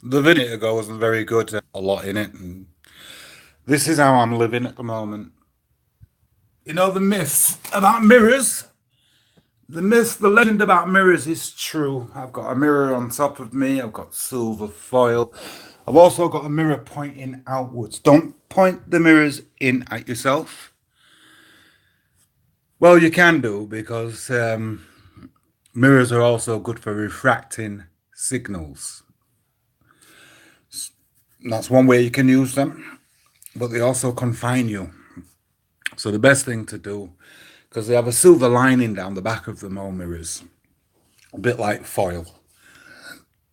The video ago wasn't very good. A lot in it, and this is how I'm living at the moment. You know the myth about mirrors. The myth, the legend about mirrors is true. I've got a mirror on top of me. I've got silver foil. I've also got a mirror pointing outwards. Don't point the mirrors in at yourself. Well, you can do because mirrors are also good for refracting signals. That's one way you can use them, but they also confine you. So the best thing to do, because they have a silver lining down the back of them all mirrors, a bit like foil.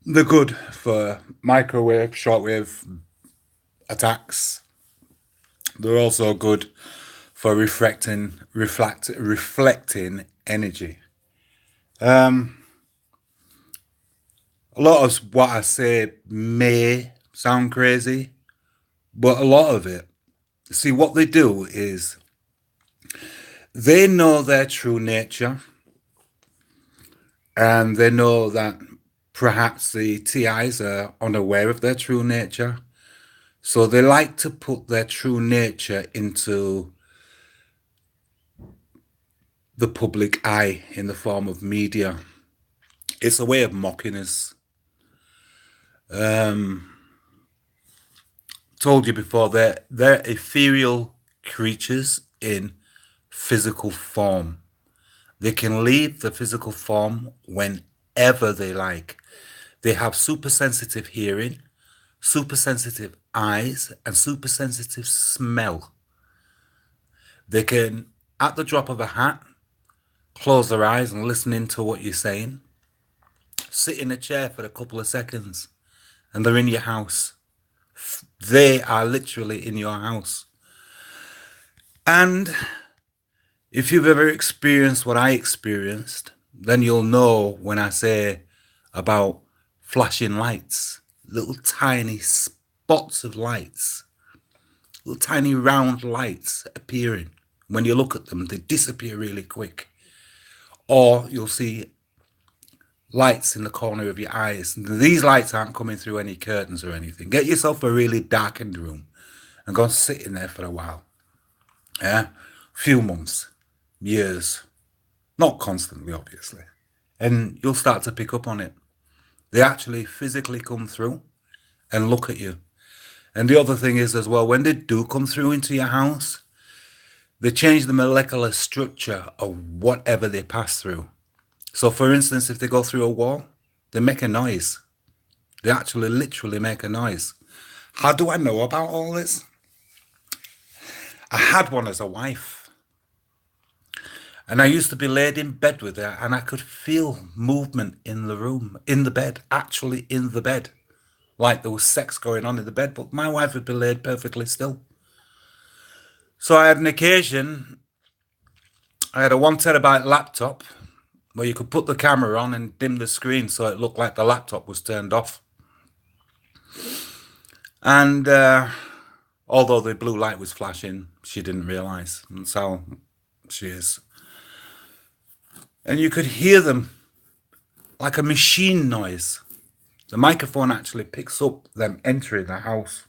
They're good for microwave, shortwave attacks. They're also good for reflecting energy. Um, a lot of what I say may sound crazy, but a lot of it, see, what they do is they know their true nature and they know that perhaps the TIs are unaware of their true nature. So they like to put their true nature into the public eye in the form of media. It's a way of mocking us. Um, Told you before, they're ethereal creatures in physical form. They can leave the physical form whenever they like. They have super sensitive hearing, super sensitive eyes, and super sensitive smell. They can, at the drop of a hat, close their eyes and listen into what you're saying, sit in a chair for a couple of seconds, and they're in your house. They are literally in your house. And if you've ever experienced what I experienced, then you'll know when I say about flashing lights, little tiny spots of lights, little tiny round lights appearing. When you look at them, they disappear really quick. Or you'll see lights in the corner of your eyes. These lights aren't coming through any curtains or anything. Get yourself a really darkened room and go and sit in there for a while. Yeah, few months, years, not constantly, obviously. And you'll start to pick up on it. They actually physically come through and look at you. And the other thing is as well, when they do come through into your house, they change the molecular structure of whatever they pass through. So for instance, if they go through a wall, they make a noise. They actually literally make a noise. How do I know about all this? I had one as a wife. And I used to be laid in bed with her and I could feel movement in the room, in the bed, actually in the bed. Like there was sex going on in the bed, but my wife would be laid perfectly still. So I had an occasion, I had a 1 terabyte laptop where you could put the camera on and dim the screen so it looked like the laptop was turned off. And although the blue light was flashing, she didn't realize. That's how she is. And you could hear them like a machine noise. The microphone actually picks up them entering the house.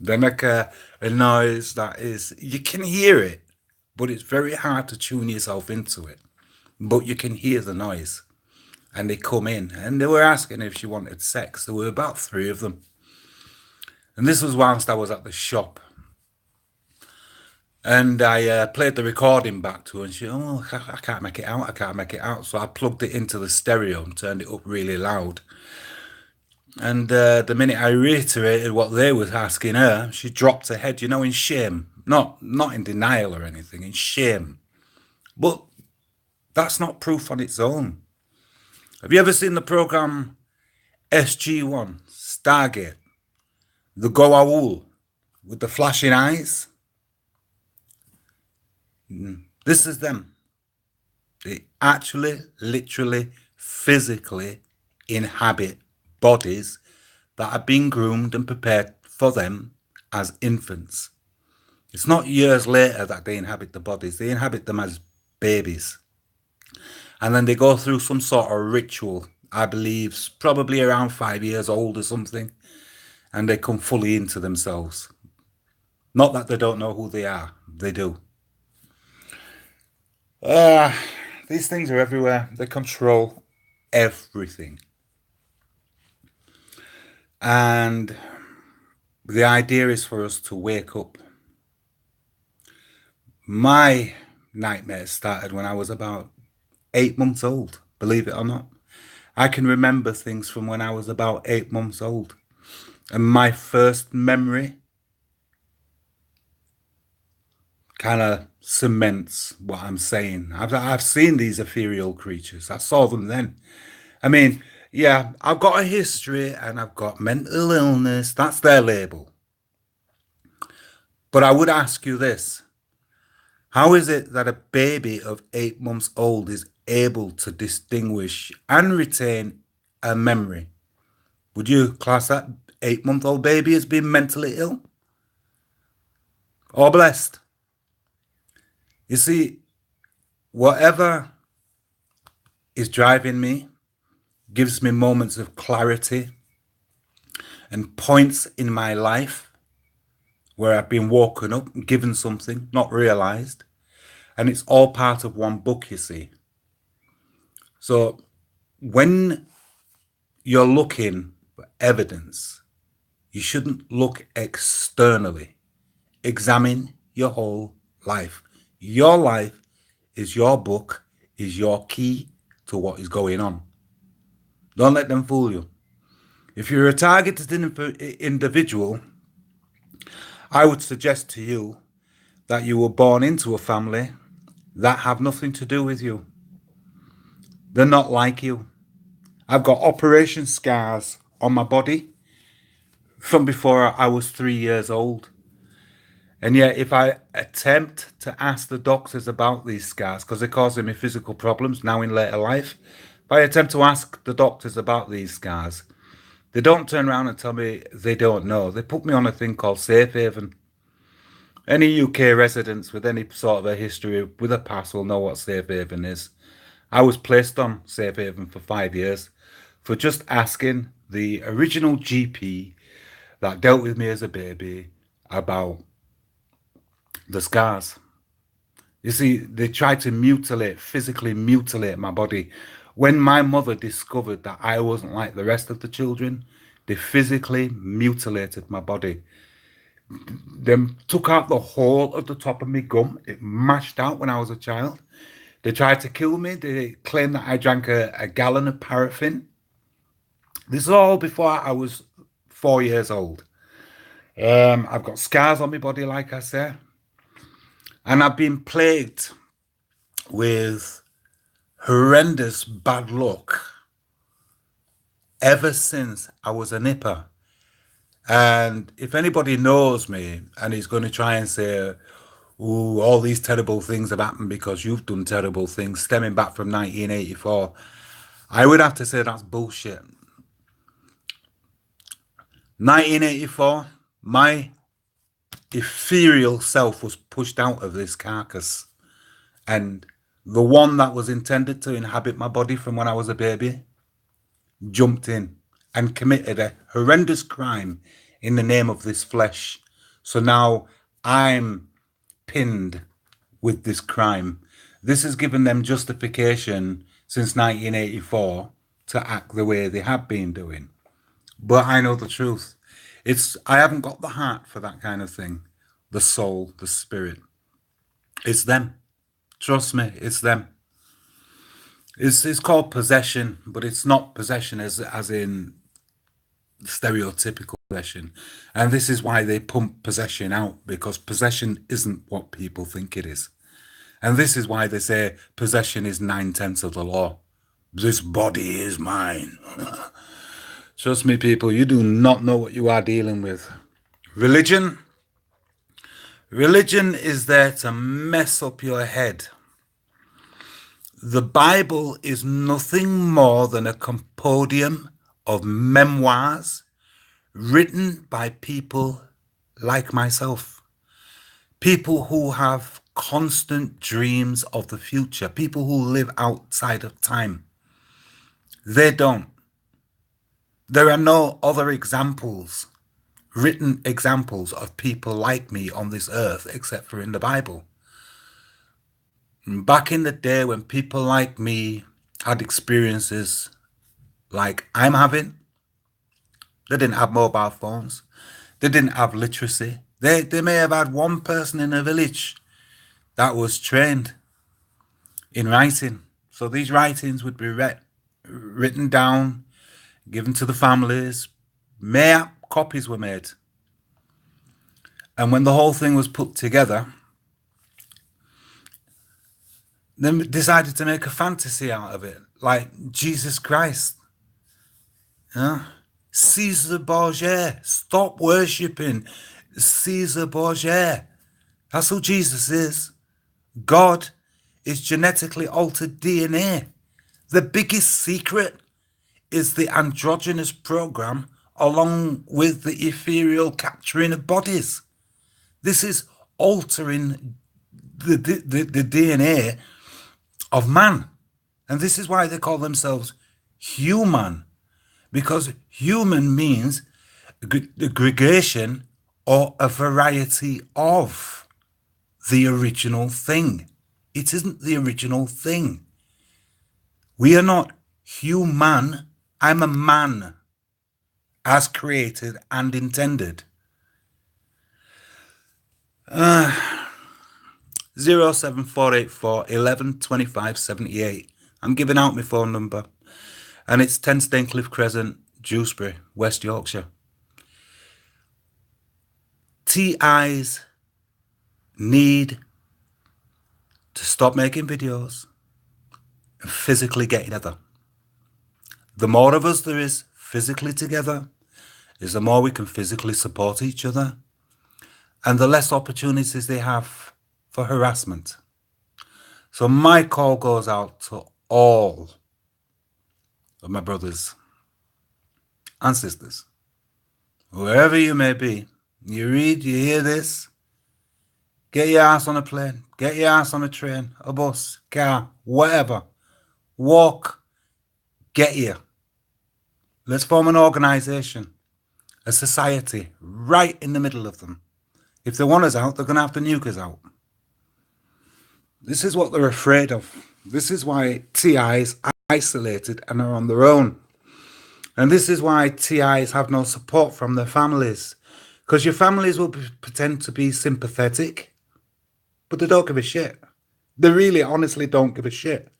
They make a noise that is, you can hear it, but it's very hard to tune yourself into it. But you can hear the noise. And they come in and they were asking if she wanted sex. There were about 3 of them. And this was whilst I was at the shop. And I played the recording back to her and she, oh, I can't make it out. I can't make it out. So I plugged it into the stereo and turned it up really loud. And the minute I reiterated what they was asking her, she dropped her head, in shame. Not in denial or anything, in shame. But that's not proof on its own. Have you ever seen the program SG1, Stargate, the Goa'uld with the flashing eyes? This is them. They actually, literally, physically inhabit bodies that are being groomed and prepared for them as infants. It's not years later that they inhabit the bodies. They inhabit them as babies. And then they go through some sort of ritual, I believe, probably around 5 years old or something. and they come fully into themselves. Not that they don't know who they are, they do. Uh, these things are everywhere. They control everything. And the idea is for us to wake up. My nightmare started when I was about 8 months old, believe it or not. I can remember things from when I was about 8 months old. And my first memory kind of cements what I'm saying. I've seen these ethereal creatures. I saw them then. I mean, yeah, I've got a history and I've got mental illness. That's their label. But I would ask you this. How is it that a baby of 8 months old is able to distinguish and retain a memory? Would you class that 8-month-old baby as being mentally ill or blessed? You see, whatever is driving me gives me moments of clarity and points in my life where I've been woken up, given something, not realized. And it's all part of one book, you see. So when you're looking for evidence, you shouldn't look externally. Examine your whole life. Your life is your book, is your key to what is going on. Don't let them fool you. If you're a targeted individual, I would suggest to you that you were born into a family that have nothing to do with you. They're not like you. I've got operation scars on my body from before I was 3 years old. And yet, if I attempt to ask the doctors about these scars, because they're causing me physical problems now in later life, if I attempt to ask the doctors about these scars, they don't turn around and tell me they don't know. They put me on a thing called safe haven. Any UK residents with any sort of a history with a pass will know what safe haven is. I was placed on safe haven for 5 years for just asking the original GP that dealt with me as a baby about the scars. You see, they tried to mutilate, physically mutilate my body. When my mother discovered that I wasn't like the rest of the children, they physically mutilated my body. They took out the whole of the top of my gum. It mashed out when I was a child. They tried to kill me. They claimed that I drank a gallon of paraffin. This is all before I was 4 years old. I've got scars on my body, like I say. And I've been plagued with horrendous bad luck ever since I was a nipper. And if anybody knows me and is going to try and say, "Ooh, all these terrible things have happened because you've done terrible things stemming back from 1984," I would have to say that's bullshit. 1984, my ethereal self was pushed out of this carcass, and the one that was intended to inhabit my body from when I was a baby jumped in and committed a horrendous crime in the name of this flesh. So now I'm pinned with this crime. This has given them justification since 1984 to act the way they have been doing. But I know the truth. I haven't got the heart for that kind of thing. The soul, the spirit. It's them. Trust me, it's them. It's called possession, but it's not possession as in stereotypical possession. And this is why they pump possession out, because possession isn't what people think it is. And this is why they say possession is 9/10 of the law. This body is mine. Trust me, people, you do not know what you are dealing with. Religion is there to mess up your head. The Bible is nothing more than a compendium of memoirs written by people like myself. People who have constant dreams of the future. People who live outside of time. They don't. There are no other examples written examples of people like me on this earth except for in the Bible. Back in the day when people like me had experiences like I'm having, they didn't have mobile phones. They didn't have literacy. They may have had one person in a village that was trained in writing. So these writings would be written down, given to the families. Copies were made. And when the whole thing was put together, they decided to make a fantasy out of it, like Jesus Christ. Yeah? Caesar Borgia. Stop worshipping Caesar Borgia. That's who Jesus is. God is genetically altered DNA. The biggest secret is the androgynous program along with the ethereal capturing of bodies. This is altering the DNA of man. And this is why they call themselves human, because human means aggregation or a variety of the original thing. It isn't the original thing. We are not human. I'm a man as created and intended. 07484 11 25 78. I'm giving out my phone number. And it's 10 Staincliffe Crescent, Dewsbury, West Yorkshire. TIs need to stop making videos and physically get together. The more of us there is physically together, is the more we can physically support each other, and the less opportunities they have for harassment. So my call goes out to all of my brothers and sisters, wherever you may be. You read, you hear this, get your ass on a plane, get your ass on a train, a bus, car, whatever. Walk, get here. Let's form an organisation, a society, right in the middle of them. If they want us out, they're going to have to nuke us out. This is what they're afraid of. This is why TIs are isolated and are on their own. And this is why TIs have no support from their families. Because your families will pretend to be sympathetic, but they don't give a shit. They really, honestly don't give a shit.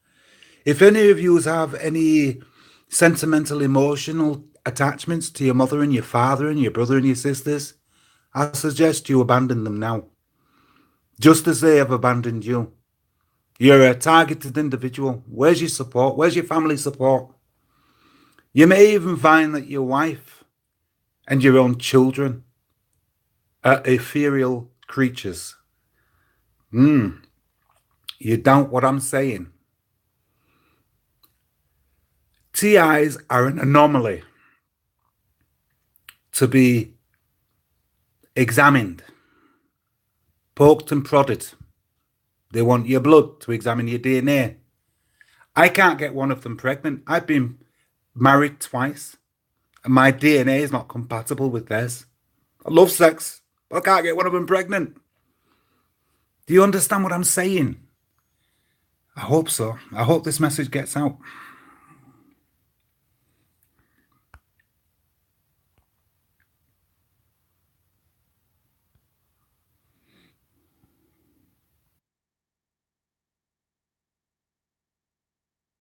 If any of you have any sentimental, emotional attachments to your mother and your father and your brother and your sisters, I suggest you abandon them now. Just as they have abandoned you. You're a targeted individual. Where's your support? Where's your family support? You may even find that your wife and your own children are ethereal creatures. You doubt what I'm saying. TIs are an anomaly to be examined, poked and prodded. They want your blood to examine your DNA. I can't get one of them pregnant. I've been married twice, and my DNA is not compatible with theirs. I love sex, but I can't get one of them pregnant. Do you understand what I'm saying? I hope so. I hope this message gets out.